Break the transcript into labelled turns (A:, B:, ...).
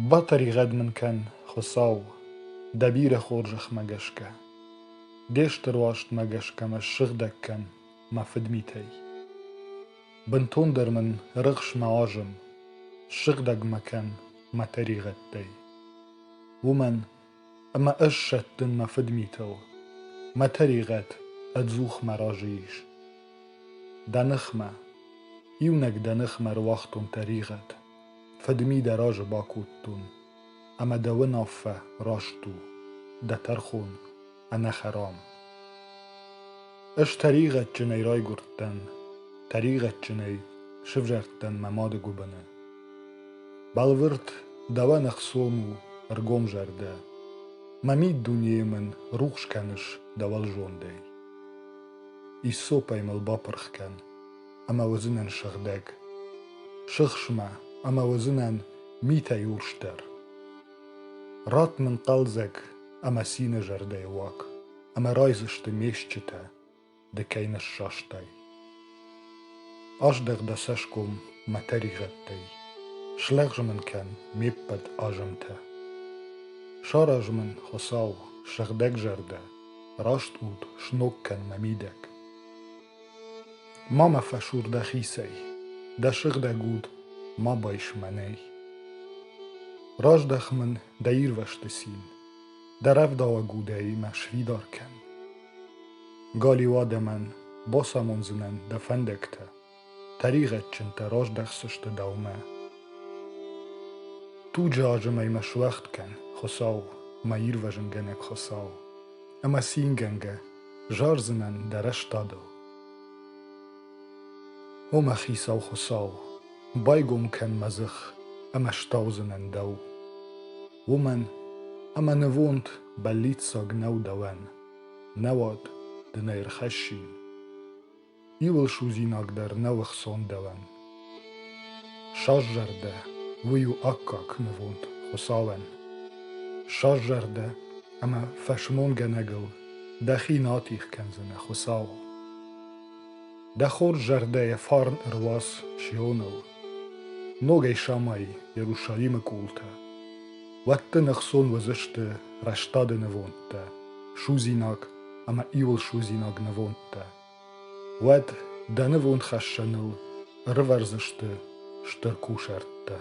A: بطريقة من كان خصاو دبير خورجخ مجشكا ديشتر واشت مجشكا ما الشغدك كان ما فدميتي بنتوندر من رغش معاجم الشغدك ما كان ما تريغت دي ومن أما أشت ما فدميتو ما تريغت أتزوخ مراجيش دانخما يونك دانخما رواختون تريغت فدمي دراج باكوتون أما دونافة راشتو دا ترخون أنا خرام اش تريغت جني راي قرتن تريغت جني شفجرتن مماد قبنه بالورت دوان اخصونو ارقوم جرده مميد دنيا من روخش كانش دوال جون دي إيسوباي مالبابرخ كان أما وزنن شغدك شخشما أما وزنن ميتا يورشتر رات من قلزك أما سينة جرده واك أما رايزشت ميشتتا دكين الشاشتاي أشدغ دسشكم ما تريغتاي شلغج من كان ميبت آجمتا شارج من خصاو شغدك جرده راشت بود شنوك كان مميدك ماما فشور دا خيسي دا شغده قود ما بايش مني راج دخ من داير وشتسين دا رف داوا قودهي ما شويدار كان قالي واده من باسا منزنن دا فندكتا طريقة چنتا راج دخ سشت دوما تو جاجمي مش وقت كان خصاو ما يروجن جنك خصاو اما سين جنگه جارزنن دا رشتادو هما خيساو خصاو بايقوم كان مزخ اما شتاوزنن دو ومن اما نوونت بليت ساق نو دوان نواد دنير خشين يول شوزيناك در نو خصون دوان شاجر ده ويو اكاك نوونت خصاوان شاجر ده اما فشمون جنگل دخي ناتيخ كنزنه خصاو ده خور جرده يفارن ارواس شيونو نوغي شاماي يروشاليم كولتا وقت نخصون وزشت رشتاد نوونتا شوزيناك اما ايول شوزيناك نوونتا وقت ده نوونت خشنل رورزشت شتركوشرتا